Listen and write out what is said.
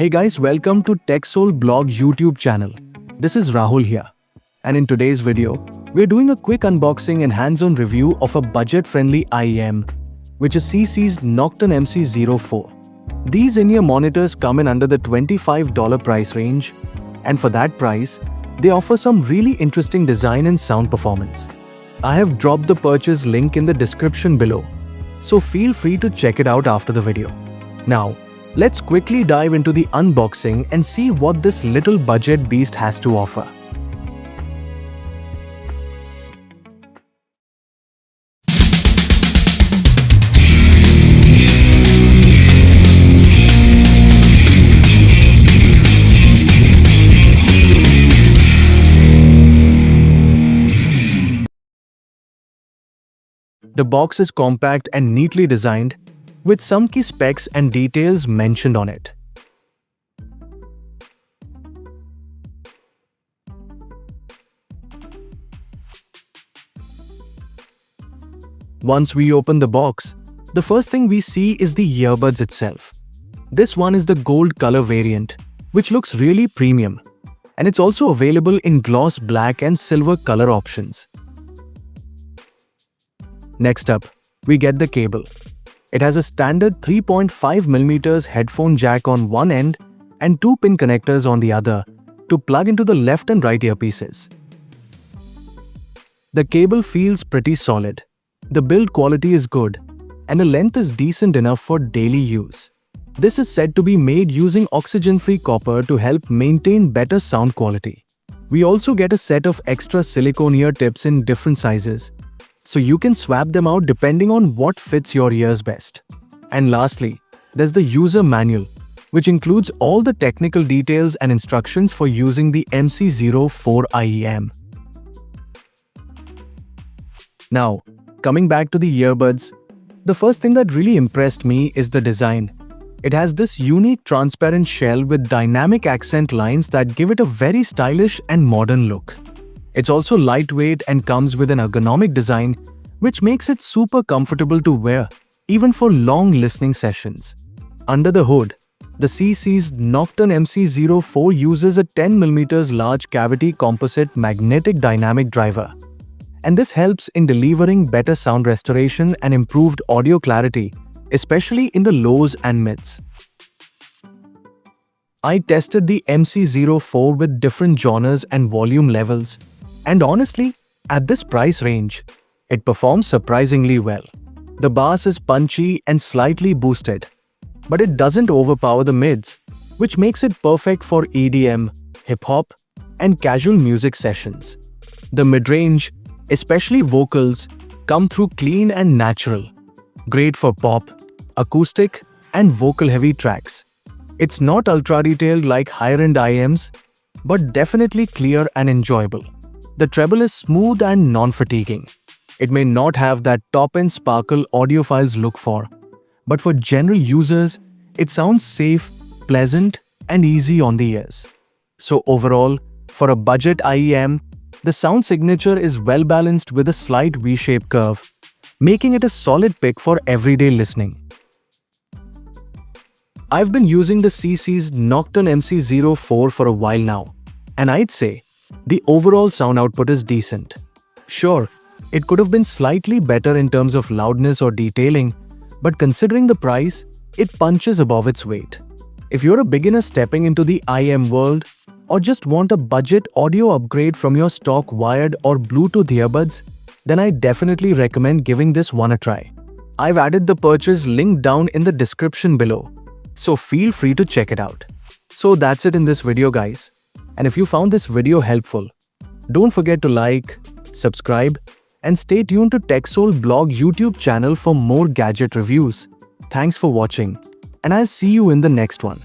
Hey guys, welcome to TechSoul blog YouTube channel. This is Rahul here. And in today's video, we're doing a quick unboxing and hands-on review of a budget-friendly IEM, which is CC's Nocturne MC04. These in-ear monitors come in under the $25 price range, and for that price, they offer some really interesting design and sound performance. I have dropped the purchase link in the description below, so feel free to check it out after the video. Now, let's quickly dive into the unboxing and see what this little budget beast has to offer. The box is compact and neatly designed, with some key specs and details mentioned on it. Once we open the box, the first thing we see is the earbuds itself. This one is the gold color variant, which looks really premium, and it's also available in gloss black and silver color options. Next up, we get the cable. It has a standard 3.5mm headphone jack on one end and two pin connectors on the other to plug into the left and right earpieces. The cable feels pretty solid. The build quality is good, and the length is decent enough for daily use. This is said to be made using oxygen-free copper to help maintain better sound quality. We also get a set of extra silicone ear tips in different sizes, so you can swap them out depending on what fits your ears best. And lastly, there's the user manual, which includes all the technical details and instructions for using the MC04 IEM. Now, coming back to the earbuds, the first thing that really impressed me is the design. It has this unique transparent shell with dynamic accent lines that give it a very stylish and modern look. It's also lightweight and comes with an ergonomic design, which makes it super comfortable to wear, even for long listening sessions. Under the hood, the CC's Nocturne MC04 uses a 10mm large cavity composite magnetic dynamic driver, and this helps in delivering better sound restoration and improved audio clarity, especially in the lows and mids. I tested the MC04 with different genres and volume levels, and honestly, at this price range, it performs surprisingly well. The bass is punchy and slightly boosted, but it doesn't overpower the mids, which makes it perfect for EDM, hip-hop, and casual music sessions. The mid-range, especially vocals, come through clean and natural, great for pop, acoustic, and vocal-heavy tracks. It's not ultra-detailed like higher-end IEMs, but definitely clear and enjoyable. The treble is smooth and non-fatiguing. It may not have that top-end sparkle audiophiles look for, but for general users, it sounds safe, pleasant, and easy on the ears. So overall, for a budget IEM, the sound signature is well-balanced with a slight V-shaped curve, making it a solid pick for everyday listening. I've been using the CC's Nocturne MC04 for a while now, and I'd say the overall sound output is decent. Sure, it could have been slightly better in terms of loudness or detailing, but considering the price, it punches above its weight. If you're a beginner stepping into the IEM world, or just want a budget audio upgrade from your stock wired or Bluetooth earbuds, then I definitely recommend giving this one a try. I've added the purchase link down in the description below, so feel free to check it out. So that's it in this video, guys. And if you found this video helpful, don't forget to like, subscribe, and stay tuned to TechSoul blog YouTube channel for more gadget reviews. Thanks for watching, and I'll see you in the next one.